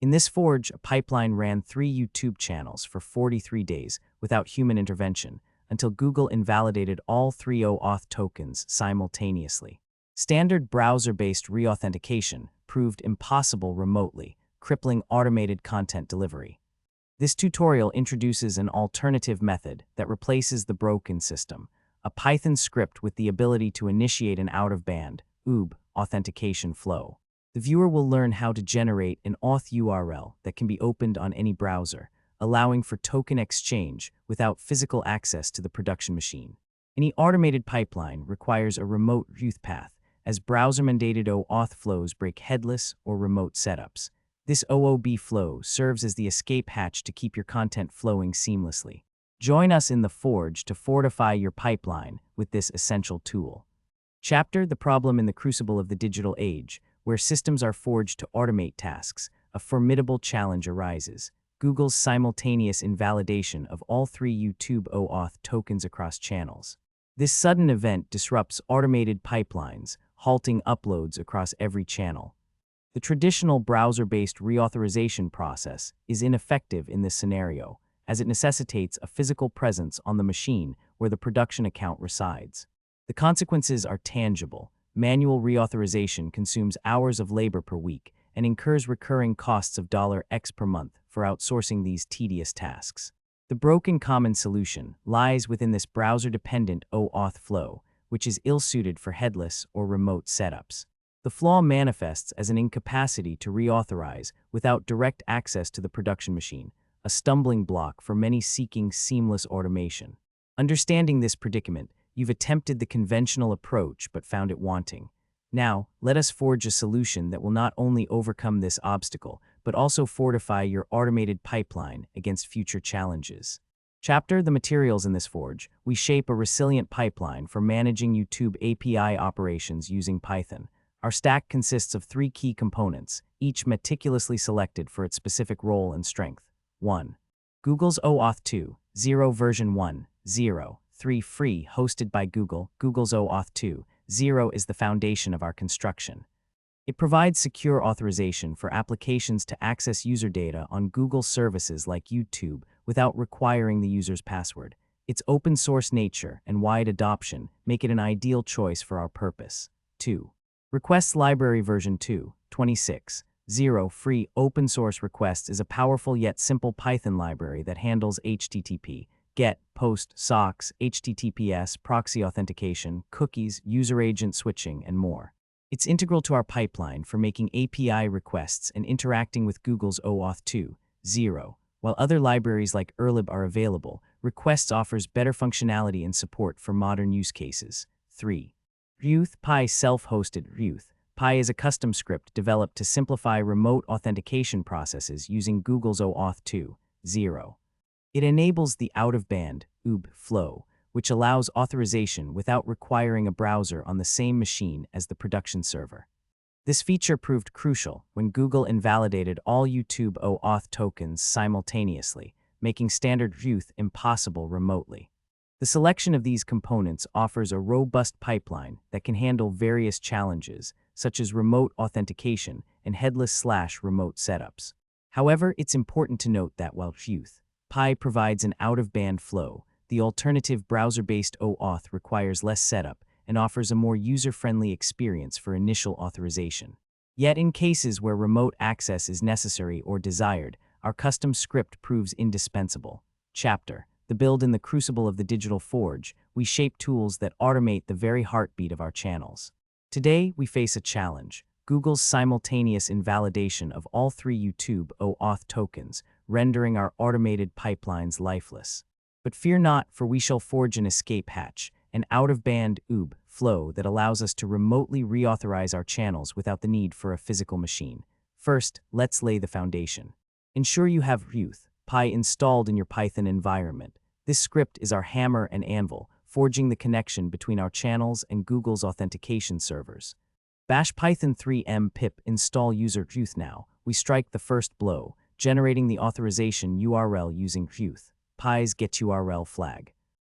In this forge, a pipeline ran 3 YouTube channels for 43 days without human intervention until Google invalidated all 3 OAuth tokens simultaneously. Standard browser-based reauthentication proved impossible remotely, crippling automated content delivery. This tutorial introduces an alternative method that replaces the broken system, a Python script with the ability to initiate an out-of-band authentication flow. The viewer will learn how to generate an auth URL that can be opened on any browser, allowing for token exchange without physical access to the production machine. Any automated pipeline requires a remote auth path, as browser-mandated OAuth flows break headless or remote setups. This OOB flow serves as the escape hatch to keep your content flowing seamlessly. Join us in the Forge to fortify your pipeline with this essential tool. Chapter: The Problem in the Crucible of the Digital Age. Where systems are forged to automate tasks, a formidable challenge arises: Google's simultaneous invalidation of all 3 YouTube OAuth tokens across channels. This sudden event disrupts automated pipelines, halting uploads across every channel. The traditional browser-based reauthorization process is ineffective in this scenario, as it necessitates a physical presence on the machine where the production account resides. The consequences are tangible. Manual reauthorization consumes hours of labor per week and incurs recurring costs of $X per month for outsourcing these tedious tasks. The broken common solution lies within this browser-dependent OAuth flow, which is ill-suited for headless or remote setups. The flaw manifests as an incapacity to reauthorize without direct access to the production machine, a stumbling block for many seeking seamless automation. Understanding this predicament, you've attempted the conventional approach but found it wanting. Now, let us forge a solution that will not only overcome this obstacle, but also fortify your automated pipeline against future challenges. Chapter: The Materials. In this forge, we shape a resilient pipeline for managing YouTube API operations using Python. Our stack consists of 3 key components, each meticulously selected for its specific role and strength. 1. Google's OAuth 2.0 version 1.0. 3 free, hosted by Google. Google's OAuth 2.0 is the foundation of our construction. It provides secure authorization for applications to access user data on Google services like YouTube without requiring the user's password. Its open-source nature and wide adoption make it an ideal choice for our purpose. 2. Requests Library version 2.26.0 free open-source requests is a powerful yet simple Python library that handles HTTP, GET, POST, SOCKS, HTTPS, proxy authentication, cookies, user agent switching, and more. It's integral to our pipeline for making API requests and interacting with Google's OAuth 2.0. While other libraries like Erlib are available, Requests offers better functionality and support for modern use cases. 3. Auth Pi self-hosted Auth Pi is a custom script developed to simplify remote authentication processes using Google's OAuth 2.0. It enables the out-of-band flow, which allows authorization without requiring a browser on the same machine as the production server. This feature proved crucial when Google invalidated all YouTube OAuth tokens simultaneously, making standard Auth impossible remotely. The selection of these components offers a robust pipeline that can handle various challenges, such as remote authentication and headless/remote setups. However, it's important to note that while Auth Pi provides an out-of-band flow, the alternative browser-based OAuth requires less setup and offers a more user-friendly experience for initial authorization. Yet in cases where remote access is necessary or desired, our custom script proves indispensable. Chapter: The Build in the Crucible of the Digital Forge. We shape tools that automate the very heartbeat of our channels. Today, we face a challenge: Google's simultaneous invalidation of all 3 YouTube OAuth tokens, rendering our automated pipelines lifeless. But fear not, for we shall forge an escape hatch, an out-of-band flow that allows us to remotely reauthorize our channels without the need for a physical machine. First, let's lay the foundation. Ensure you have Auth Pi installed in your Python environment. This script is our hammer and anvil, forging the connection between our channels and Google's authentication servers. Bash Python 3m pip install user Auth. Now, we strike the first blow, generating the authorization URL using Auth Pi's getURL flag.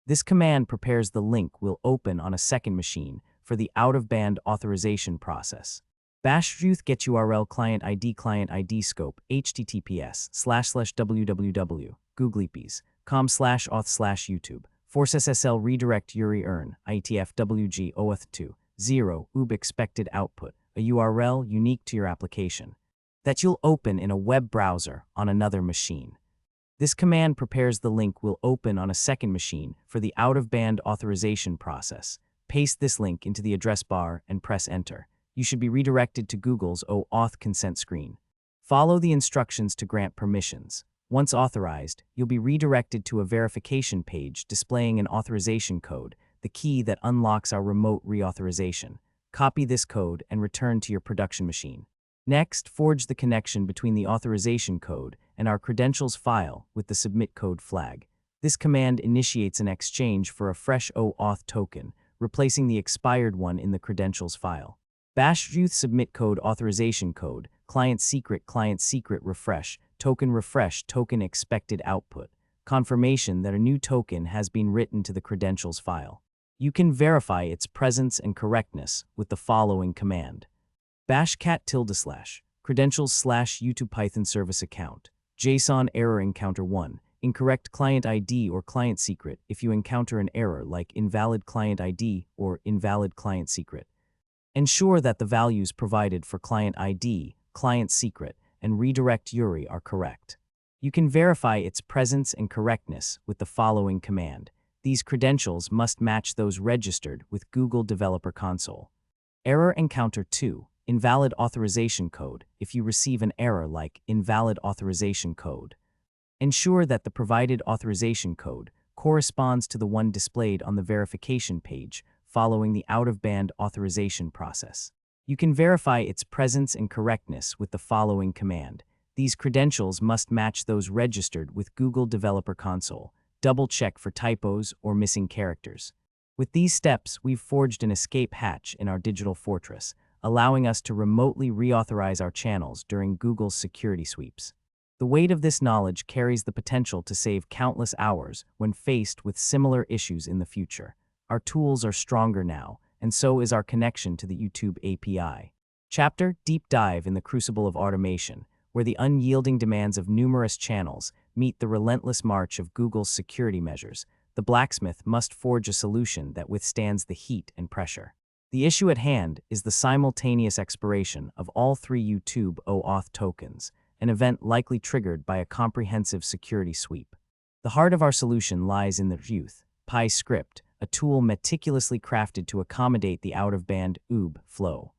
This command prepares the link we'll open on a second machine for the out-of-band authorization process. Bash Ruth get URL client ID scope https://www.googleepies.com/auth/YouTube force SSL redirect URI earn ITFWG OAuth 2 0 oob expected output, a URL unique to your application that you'll open in a web browser on another machine. This command prepares the link we'll open on a second machine for the out-of-band authorization process. Paste this link into the address bar and press enter. You should be redirected to Google's OAuth consent screen. Follow the instructions to grant permissions. Once authorized, you'll be redirected to a verification page displaying an authorization code, the key that unlocks our remote reauthorization. Copy this code and return to your production machine. Next, forge the connection between the authorization code and our credentials file with the submit code flag. This command initiates an exchange for a fresh OAuth token, replacing the expired one in the credentials file. Bash Ruth submit code authorization code, client secret refresh token expected output, confirmation that a new token has been written to the credentials file. You can verify its presence and correctness with the following command. Bash cat / credentials / YouTube Python service account. JSON error encounter 1. Incorrect client ID or client secret if you encounter an error like invalid client ID or invalid client secret. Ensure that the values provided for client ID, client secret, and redirect URI are correct. You can verify its presence and correctness with the following command. These credentials must match those registered with Google Developer Console. Error encounter 2. Invalid authorization code if you receive an error like invalid authorization code. Ensure that the provided authorization code corresponds to the one displayed on the verification page following the out-of-band authorization process. You can verify its presence and correctness with the following command. These credentials must match those registered with Google Developer Console. Double-check for typos or missing characters. With these steps, we've forged an escape hatch in our digital fortress, allowing us to remotely reauthorize our channels during Google's security sweeps. The weight of this knowledge carries the potential to save countless hours when faced with similar issues in the future. Our tools are stronger now, and so is our connection to the YouTube API. Chapter: Deep Dive in the Crucible of Automation, where the unyielding demands of numerous channels meet the relentless march of Google's security measures. The blacksmith must forge a solution that withstands the heat and pressure. The issue at hand is the simultaneous expiration of all 3 YouTube OAuth tokens, an event likely triggered by a comprehensive security sweep. The heart of our solution lies in the Auth script, a tool meticulously crafted to accommodate the out-of-band OOB flow.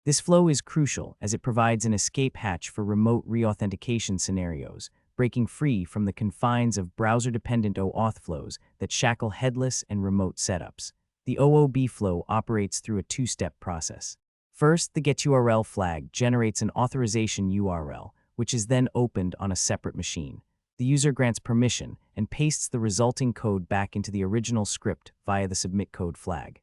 This flow is crucial as it provides an escape hatch for remote reauthentication scenarios, breaking free from the confines of browser-dependent OAuth flows that shackle headless and remote setups. The OOB flow operates through a two-step process. First, the getURL flag generates an authorization URL, which is then opened on a separate machine. The user grants permission and pastes the resulting code back into the original script via the submit code flag.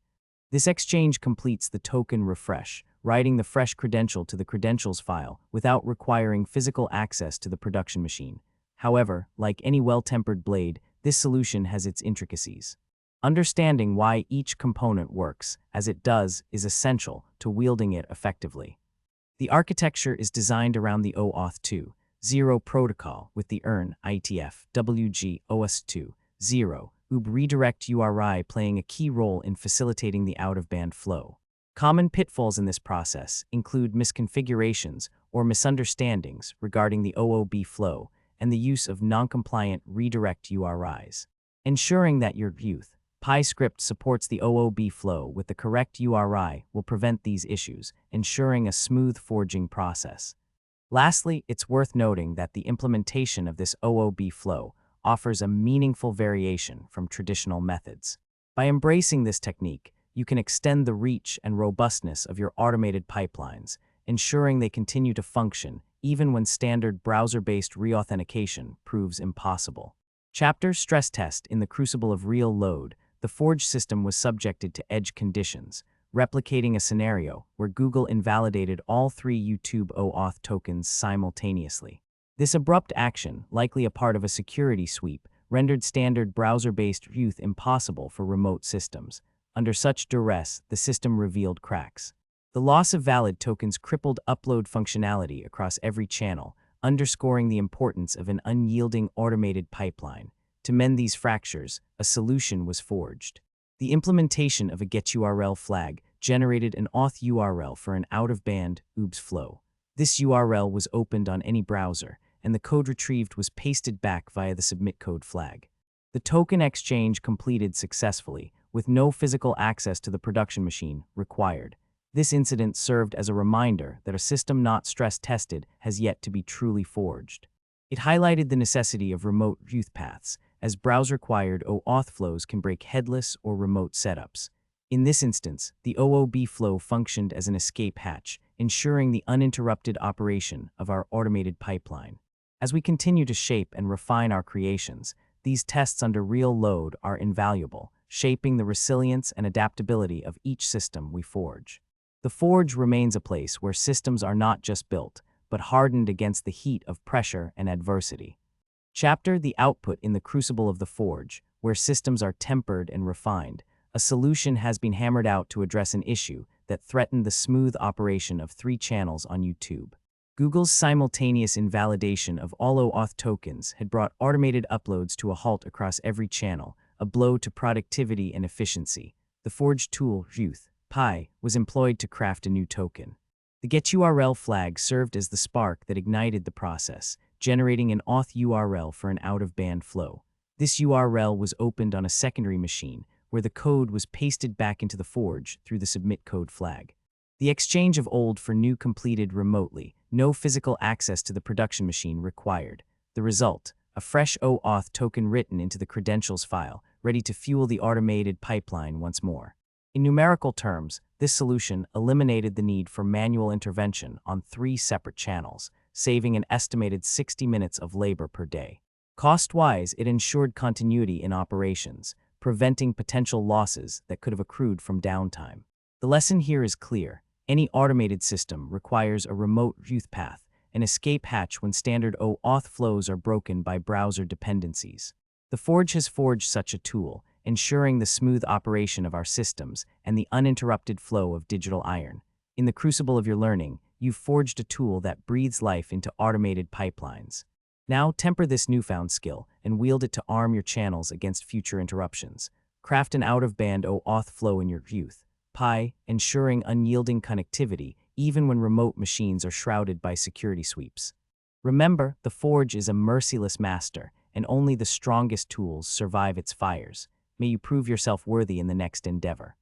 This exchange completes the token refresh, writing the fresh credential to the credentials file without requiring physical access to the production machine. However, like any well-tempered blade, this solution has its intricacies. Understanding why each component works as it does is essential to wielding it effectively. The architecture is designed around the OAuth 2.0 protocol with the earn ITF WG OS 2.0 OOB redirect URI playing a key role in facilitating the out-of-band flow. Common pitfalls in this process include misconfigurations or misunderstandings regarding the OOB flow and the use of non-compliant redirect URIs. Ensuring that your Auth script supports the OOB flow with the correct URI will prevent these issues, ensuring a smooth forging process. Lastly, it's worth noting that the implementation of this OOB flow offers a meaningful variation from traditional methods. By embracing this technique, you can extend the reach and robustness of your automated pipelines, ensuring they continue to function even when standard browser-based reauthentication proves impossible. Chapter: Stress Test in the Crucible of Real Load. The forged system was subjected to edge conditions, replicating a scenario where Google invalidated all 3 YouTube OAuth tokens simultaneously. This abrupt action, likely a part of a security sweep, rendered standard browser-based Auth impossible for remote systems. Under such duress, the system revealed cracks. The loss of valid tokens crippled upload functionality across every channel, underscoring the importance of an unyielding automated pipeline. To mend these fractures, a solution was forged. The implementation of a getURL flag generated an auth URL for an out-of-band OOBS flow. This URL was opened on any browser, and the code retrieved was pasted back via the submit code flag. The token exchange completed successfully, with no physical access to the production machine required. This incident served as a reminder that a system not stress-tested has yet to be truly forged. It highlighted the necessity of remote auth paths, as browser-required OAuth flows can break headless or remote setups. In this instance, the OOB flow functioned as an escape hatch, ensuring the uninterrupted operation of our automated pipeline. As we continue to shape and refine our creations, these tests under real load are invaluable, shaping the resilience and adaptability of each system we forge. The forge remains a place where systems are not just built, but hardened against the heat of pressure and adversity. Chapter The Output in the Crucible of the Forge, where systems are tempered and refined, a solution has been hammered out to address an issue that threatened the smooth operation of 3 channels on YouTube. Google's simultaneous invalidation of all OAuth tokens had brought automated uploads to a halt across every channel, a blow to productivity and efficiency. The forged tool, auth, was employed to craft a new token. The getURL flag served as the spark that ignited the process, generating an auth URL for an out-of-band flow. This URL was opened on a secondary machine, where the code was pasted back into the forge through the submit code flag. The exchange of old for new completed remotely, no physical access to the production machine required. The result, a fresh OAuth token written into the credentials file, ready to fuel the automated pipeline once more. In numerical terms, this solution eliminated the need for manual intervention on 3 separate channels, saving an estimated 60 minutes of labor per day. Cost-wise, it ensured continuity in operations, preventing potential losses that could have accrued from downtime. The lesson here is clear. Any automated system requires a remote auth path, an escape hatch when standard OAuth flows are broken by browser dependencies. The Forge has forged such a tool, ensuring the smooth operation of our systems and the uninterrupted flow of digital iron. In the crucible of your learning, you've forged a tool that breathes life into automated pipelines. Now temper this newfound skill and wield it to arm your channels against future interruptions. Craft an out-of-band OAuth flow in your auth, ensuring unyielding connectivity even when remote machines are shrouded by security sweeps. Remember, the Forge is a merciless master, and only the strongest tools survive its fires. May you prove yourself worthy in the next endeavor.